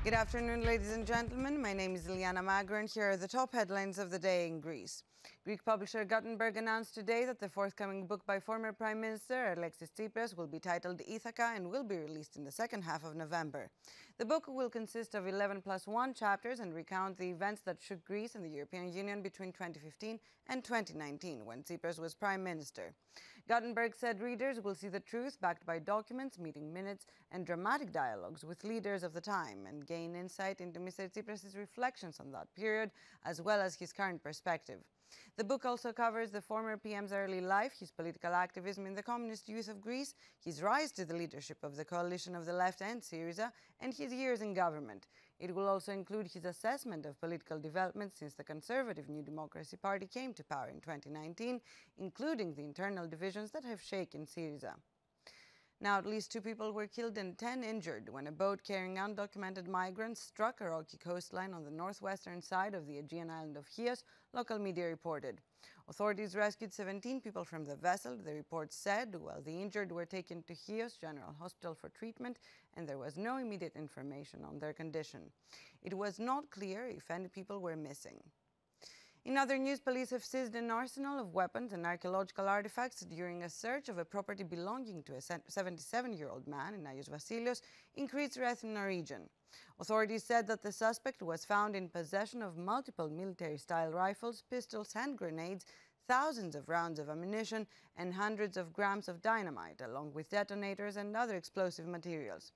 Good afternoon, ladies and gentlemen. My name is Iliana Magra, and here are the top headlines of the day in Greece. Greek publisher Gutenberg announced today that the forthcoming book by former Prime Minister Alexis Tsipras will be titled Ithaca and will be released in the second half of November. The book will consist of 11+1 chapters and recount the events that shook Greece and the European Union between 2015 and 2019, when Tsipras was Prime Minister. Gutenberg said readers will see the truth backed by documents, meeting minutes, and dramatic dialogues with leaders of the time, and gain insight into Mr. Tsipras' reflections on that period, as well as his current perspective. The book also covers the former PM's early life, his political activism in the communist youth of Greece, his rise to the leadership of the coalition of the left and Syriza, and his years in government. It will also include his assessment of political developments since the conservative New Democracy Party came to power in 2019, including the internal divisions that have shaken Syriza. Now, at least 2 people were killed and 10 injured when a boat carrying undocumented migrants struck a rocky coastline on the northwestern side of the Aegean island of Chios, local media reported. Authorities rescued 17 people from the vessel, the report said, while the injured were taken to Chios General Hospital for treatment, and there was no immediate information on their condition. It was not clear if any people were missing. In other news, police have seized an arsenal of weapons and archaeological artifacts during a search of a property belonging to a 77-year-old man in Agios Vasilios in Crete region. Authorities said that the suspect was found in possession of multiple military-style rifles, pistols, hand grenades, thousands of rounds of ammunition, and hundreds of grams of dynamite, along with detonators and other explosive materials.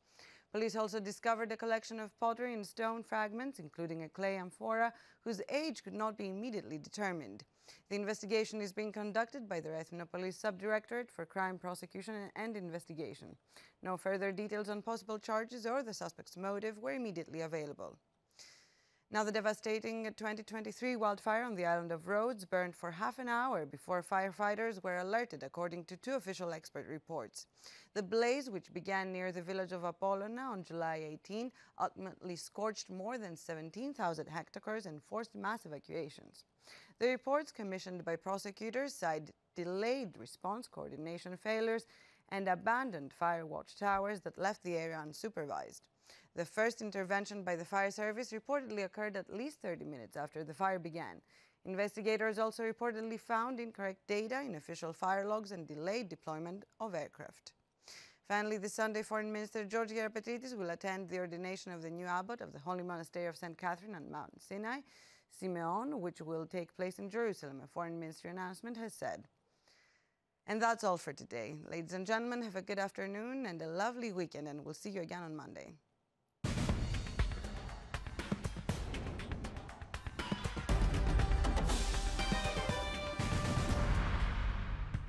Police also discovered a collection of pottery and stone fragments, including a clay amphora, whose age could not be immediately determined. The investigation is being conducted by the Ethnopolis Subdirectorate for Crime Prosecution and Investigation. No further details on possible charges or the suspect's motive were immediately available. Now, the devastating 2023 wildfire on the island of Rhodes burned for half an hour before firefighters were alerted, according to 2 official expert reports. The blaze, which began near the village of Apollona on July 18, ultimately scorched more than 17,000 hectares and forced mass evacuations. The reports, commissioned by prosecutors, cite delayed response, coordination failures, and abandoned fire watch towers that left the area unsupervised. The first intervention by the fire service reportedly occurred at least 30 minutes after the fire began. Investigators also reportedly found incorrect data in official fire logs and delayed deployment of aircraft. Finally, this Sunday, Foreign Minister George Gerapetritis will attend the ordination of the new abbot of the Holy Monastery of St. Catherine on Mount Sinai, Simeon, which will take place in Jerusalem, a foreign ministry announcement has said. And that's all for today. Ladies and gentlemen, have a good afternoon and a lovely weekend, and we'll see you again on Monday.